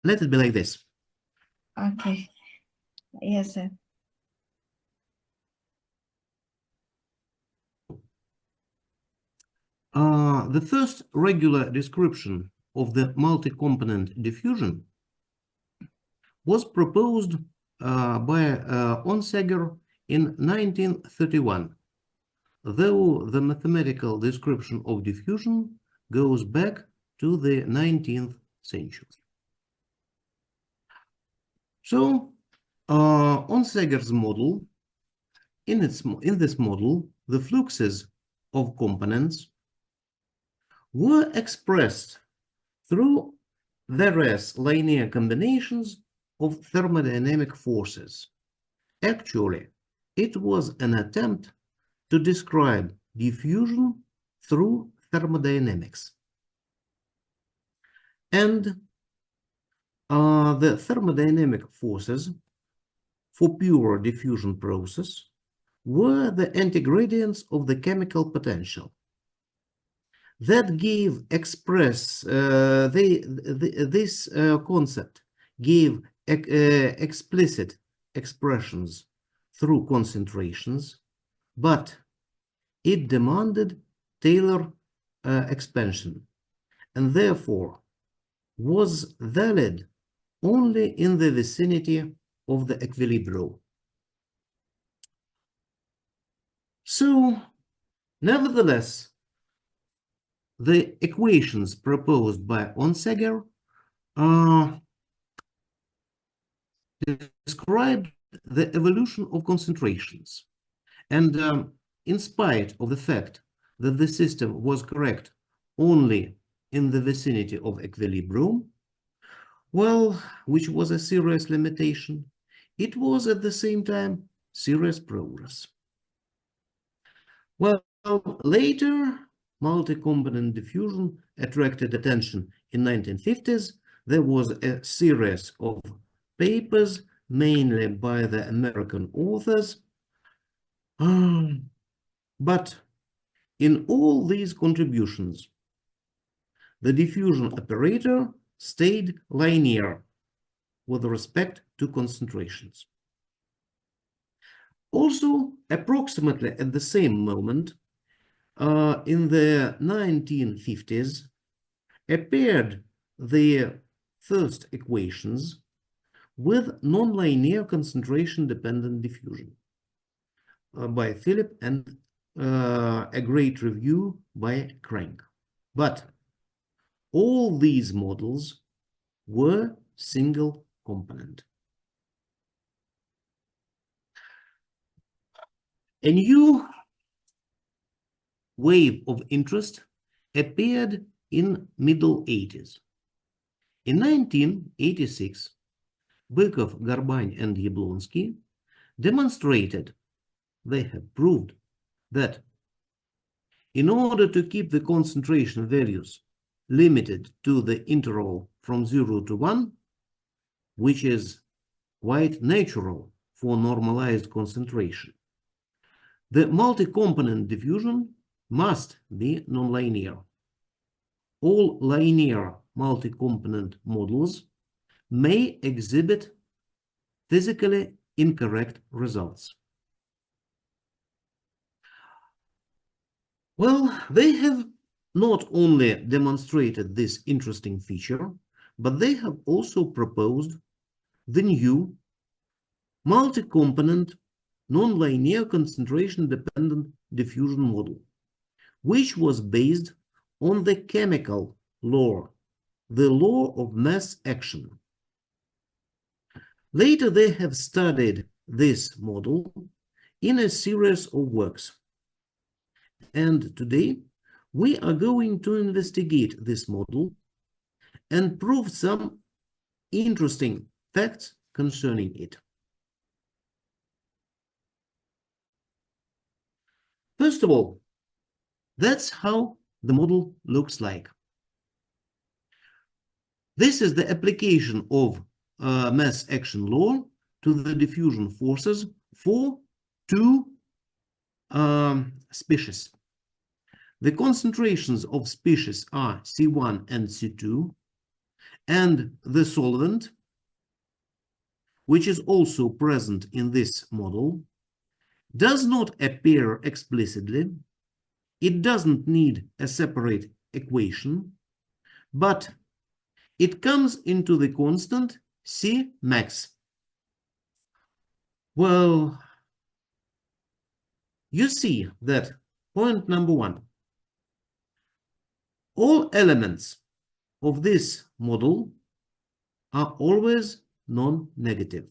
let it be like this. Okay. Yes, sir. The first regular description of the multi-component diffusion was proposed by Onsager in 1931, though the mathematical description of diffusion goes back to the 19th century. So, Onsager's model, in this model, the fluxes of components were expressed through various linear combinations of thermodynamic forces. Actually, it was an attempt to describe diffusion through thermodynamics. And the thermodynamic forces for pure diffusion process were the antigradients of the chemical potential. That gave this concept gave explicit expressions through concentrations, but it demanded Taylor expansion, and therefore was valid only in the vicinity of the equilibrium. So, nevertheless, the equations proposed by Onsager described the evolution of concentrations. And in spite of the fact that the system was correct only in the vicinity of equilibrium, well, which was a serious limitation, it was at the same time serious progress. Well, later, multi-component diffusion attracted attention in 1950s. There was a series of papers, mainly by the American authors. But in all these contributions, the diffusion operator stayed linear with respect to concentrations. Also, approximately at the same moment, in the 1950s, appeared the first equations with nonlinear concentration-dependent diffusion by Philip and a great review by Crank. But all these models were single component. A new wave of interest appeared in middle 80s. In 1986, Bykov, Garbany, and Yablonsky demonstrated, they have proved, that in order to keep the concentration values limited to the interval from 0 to 1, which is quite natural for normalized concentration, the multi-component diffusion must be nonlinear. All linear multi-component models may exhibit physically incorrect results. Well, they have not only demonstrated this interesting feature, but they have also proposed the new multi-component nonlinear concentration-dependent diffusion model, which was based on the chemical law, the law of mass action. Later, they have studied this model in a series of works. And today, we are going to investigate this model and prove some interesting facts concerning it. First of all, that's how the model looks like. This is the application of mass action law to the diffusion forces for two species. The concentrations of species are C1 and C2, and the solvent, which is also present in this model, does not appear explicitly. It doesn't need a separate equation, but it comes into the constant C max. Well, you see that point number one, all elements of this model are always non-negative.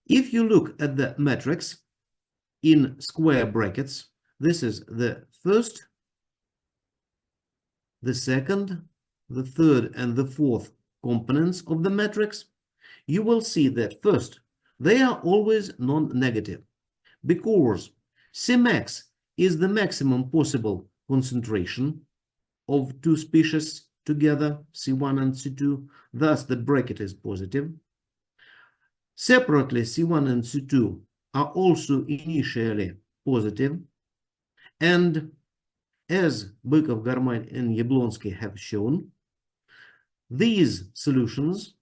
If you look at the matrix in square brackets, this is the first, the second, the third, and the fourth components of the matrix, you will see that first, they are always non-negative because Cmax is the maximum possible concentration of two species together, C1 and C2, thus the bracket is positive. Separately, C1 and C2 are also initially positive, and as Bykov, Garmany, and Yablonsky have shown, these solutions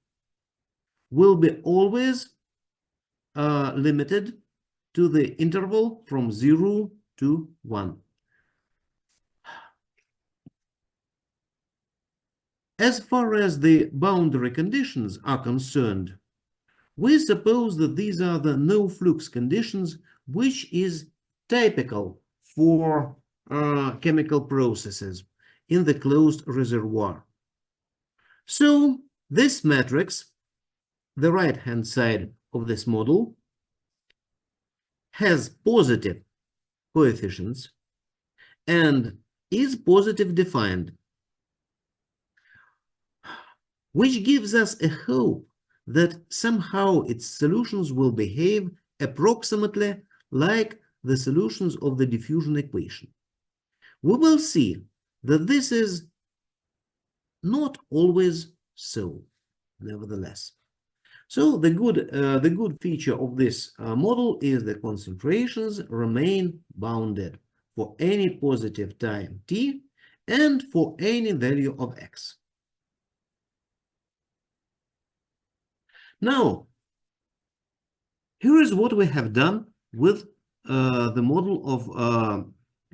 will be always limited to the interval from 0 to 1. As far as the boundary conditions are concerned, we suppose that these are the no-flux conditions, which is typical for chemical processes in the closed reservoir. So this matrix, the right-hand side of this model, has positive coefficients and is positive defined, which gives us a hope that somehow its solutions will behave approximately like the solutions of the diffusion equation. We will see that this is not always so, nevertheless. So the good feature of this model is that concentrations remain bounded for any positive time t and for any value of x. Now, here is what we have done with the model of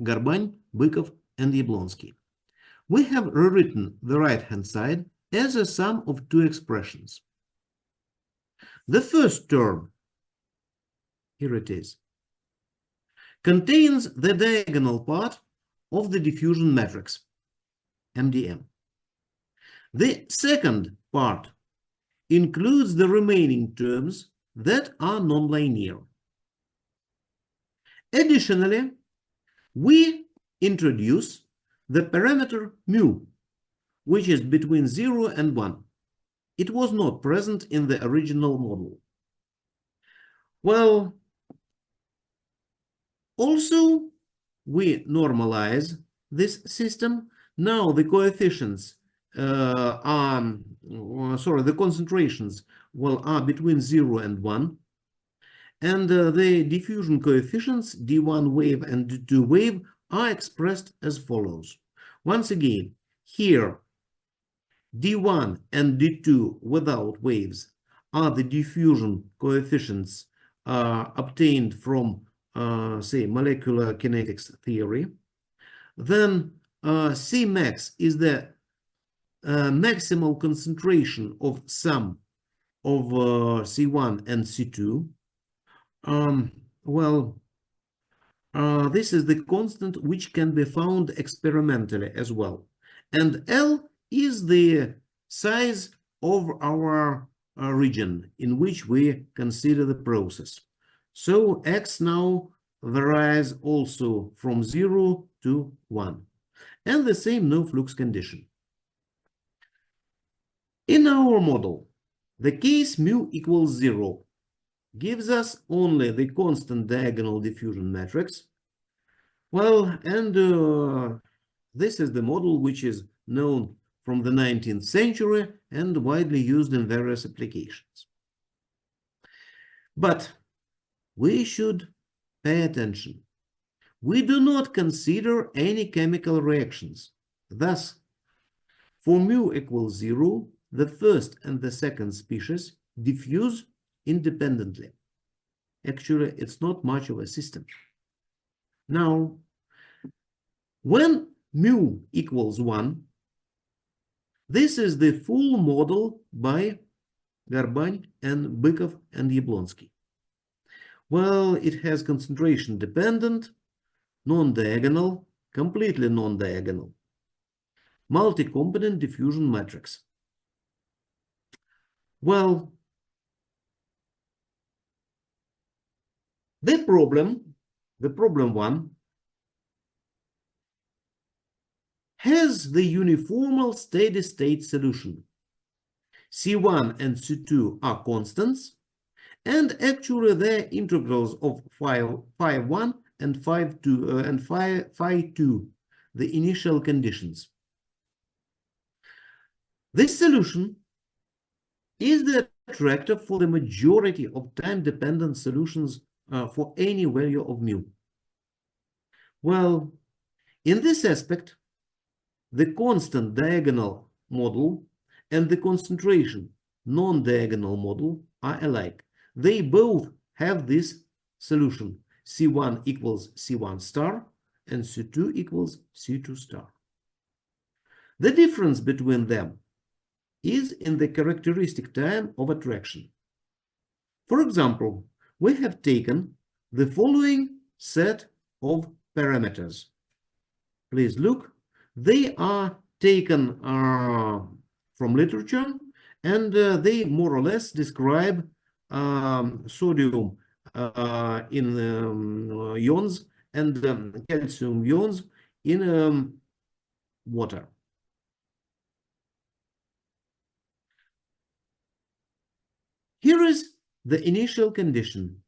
Garmany, Bykov, and Yablonsky. We have rewritten the right-hand side as a sum of two expressions. The first term, here it is, contains the diagonal part of the diffusion matrix, MdM. The second part includes the remaining terms that are nonlinear. Additionally, we introduce the parameter mu, which is between 0 and 1. It was not present in the original model. Well, also, we normalize this system. Now the coefficients the concentrations are between 0 and 1. And the diffusion coefficients, D1 wave and D2 wave, are expressed as follows. Once again, here, D1 and D2 without waves are the diffusion coefficients obtained from, say, molecular kinetics theory. Then Cmax is the maximal concentration of sum of C1 and C2. This is the constant which can be found experimentally as well. And L is the size of our region in which we consider the process. So X now varies also from 0 to 1. And the same no-flux condition. In our model, the case mu equals 0 gives us only the constant diagonal diffusion matrix. Well, and this is the model which is known from the 19th century and widely used in various applications. But we should pay attention. We do not consider any chemical reactions. Thus, For mu equals 0, the first and the second species diffuse independently. Actually, it's not much of a system. Now, when mu equals 1, this is the full model by Garbany and Bykov and Yablonsky. Well, it has concentration dependent, non-diagonal, completely non-diagonal, multi-component diffusion matrix. Well, the problem one, has the uniformal steady state solution. C1 and C2 are constants, and actually they're integrals of phi 1 and phi 2, the initial conditions. This solution is the attractor for the majority of time-dependent solutions for any value of mu. Well, in this aspect, the constant diagonal model and the concentration non-diagonal model are alike. They both have this solution. C1 equals C1 star and C2 equals C2 star. The difference between them is in the characteristic time of attraction. For example, we have taken the following set of parameters. Please look, they are taken from literature, and they more or less describe sodium in ions and calcium ions in water. Here is the initial condition.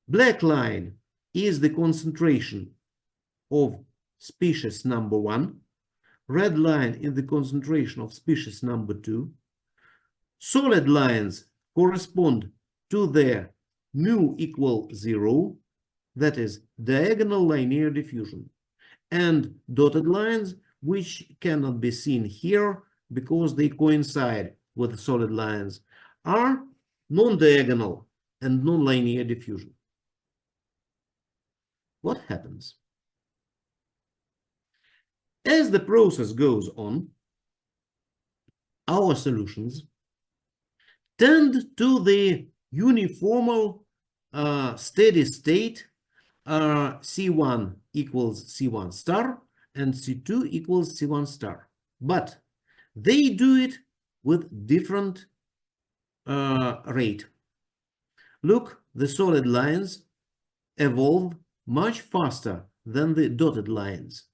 Black line is the concentration of species number 1. Red line is the concentration of species number 2. Solid lines correspond to their mu equal 0, that is diagonal linear diffusion, and dotted lines, which cannot be seen here because they coincide with solid lines, are non-diagonal and non-linear diffusion. What happens? As the process goes on, our solutions tend to the uniformal steady state C1 equals C1 star and C2 equals C1 star. But they do it with different rate. Look, the solid lines evolve much faster than the dotted lines.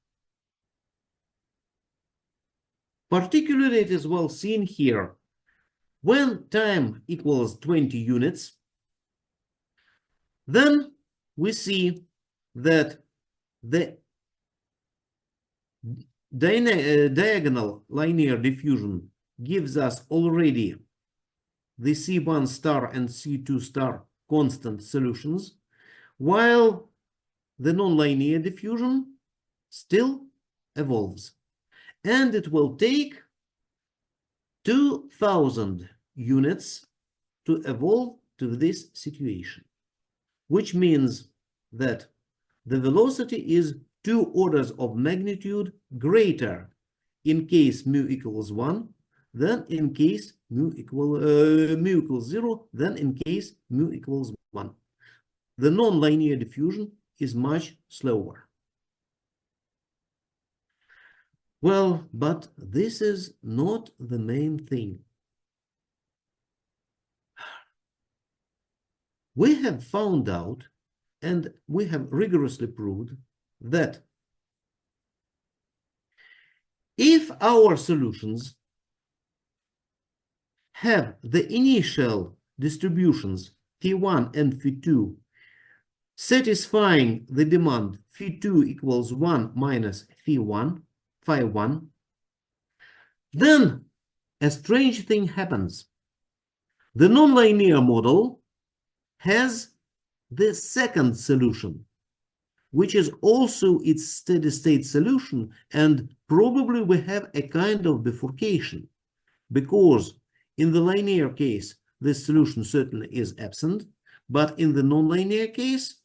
Particularly, it is well seen here. When time equals 20 units, then we see that the diagonal linear diffusion gives us already the C1 star and C2 star constant solutions, while the nonlinear diffusion still evolves. And it will take 2000 units to evolve to this situation, which means that the velocity is 2 orders of magnitude greater in case mu equals 1 than in case mu equals 0 than in case mu equals 1. The non-linear diffusion is much slower. Well, but this is not the main thing. We have found out, and we have rigorously proved, that if our solutions have the initial distributions phi1 and phi2 satisfying the demand phi2 equals 1 minus phi1, then a strange thing happens. The nonlinear model has the second solution, which is also its steady state solution and probably we have a kind of bifurcation, because in the linear case, this solution certainly is absent, but in the nonlinear case,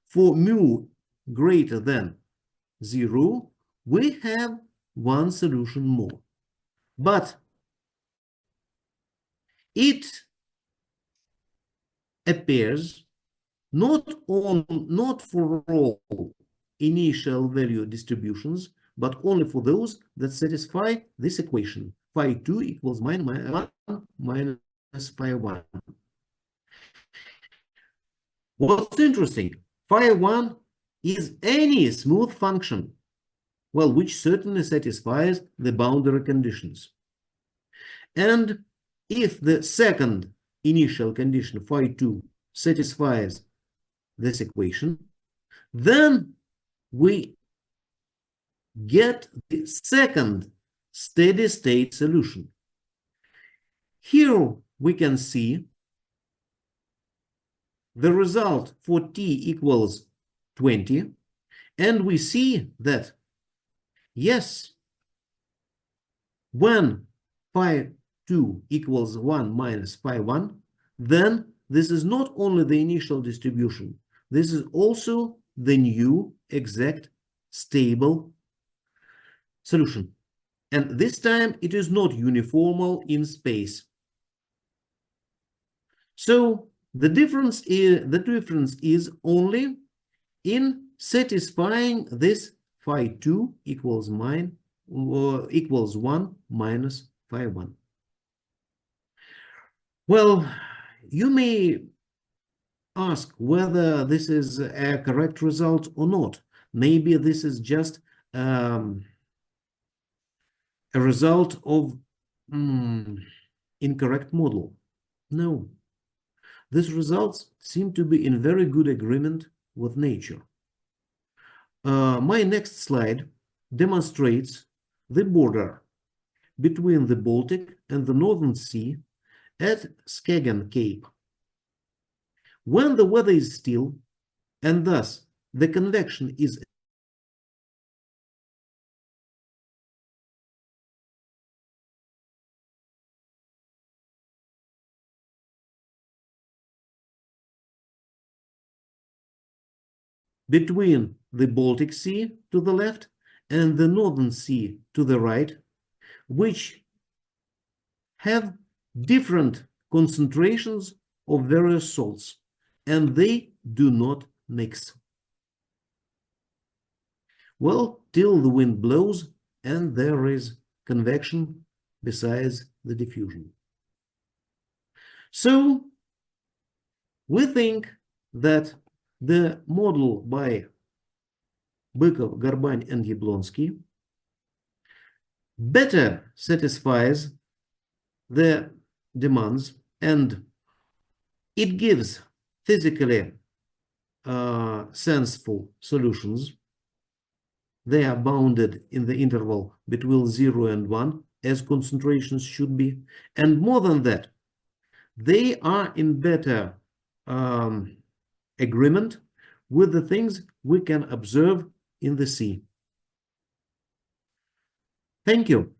for mu greater than 0, we have one solution more. But it appears not for all initial value distributions, but only for those that satisfy this equation, phi2 equals minus 1 minus phi1. What's interesting, phi1 is any smooth function, well, which certainly satisfies the boundary conditions. And if the second initial condition, phi2, satisfies this equation, then we get the second steady state solution. Here we can see the result for t equals 20, and we see that, yes, when phi2 equals 1 minus phi1, then this is not only the initial distribution, this is also the new exact stable solution. And this time it is not uniformal in space. So the difference is only in satisfying this phi2 equals 1 minus phi1. Well, you may ask whether this is a correct result or not. Maybe this is just a result of incorrect model. No. These results seem to be in very good agreement with nature. My next slide demonstrates the border between the Baltic and the Northern Sea at Skagen Cape. When the weather is still, and thus the convection is between the Baltic Sea to the left and the Northern Sea to the right, which have different concentrations of various salts, and they do not mix. Well, till the wind blows and there is convection besides the diffusion. So we think that the model by Bykov, Garbany, and Yablonsky better satisfies the demands, and it gives physically sensible solutions. They are bounded in the interval between 0 and 1, as concentrations should be. And more than that, they are in better agreement with the things we can observe in the sea. Thank you.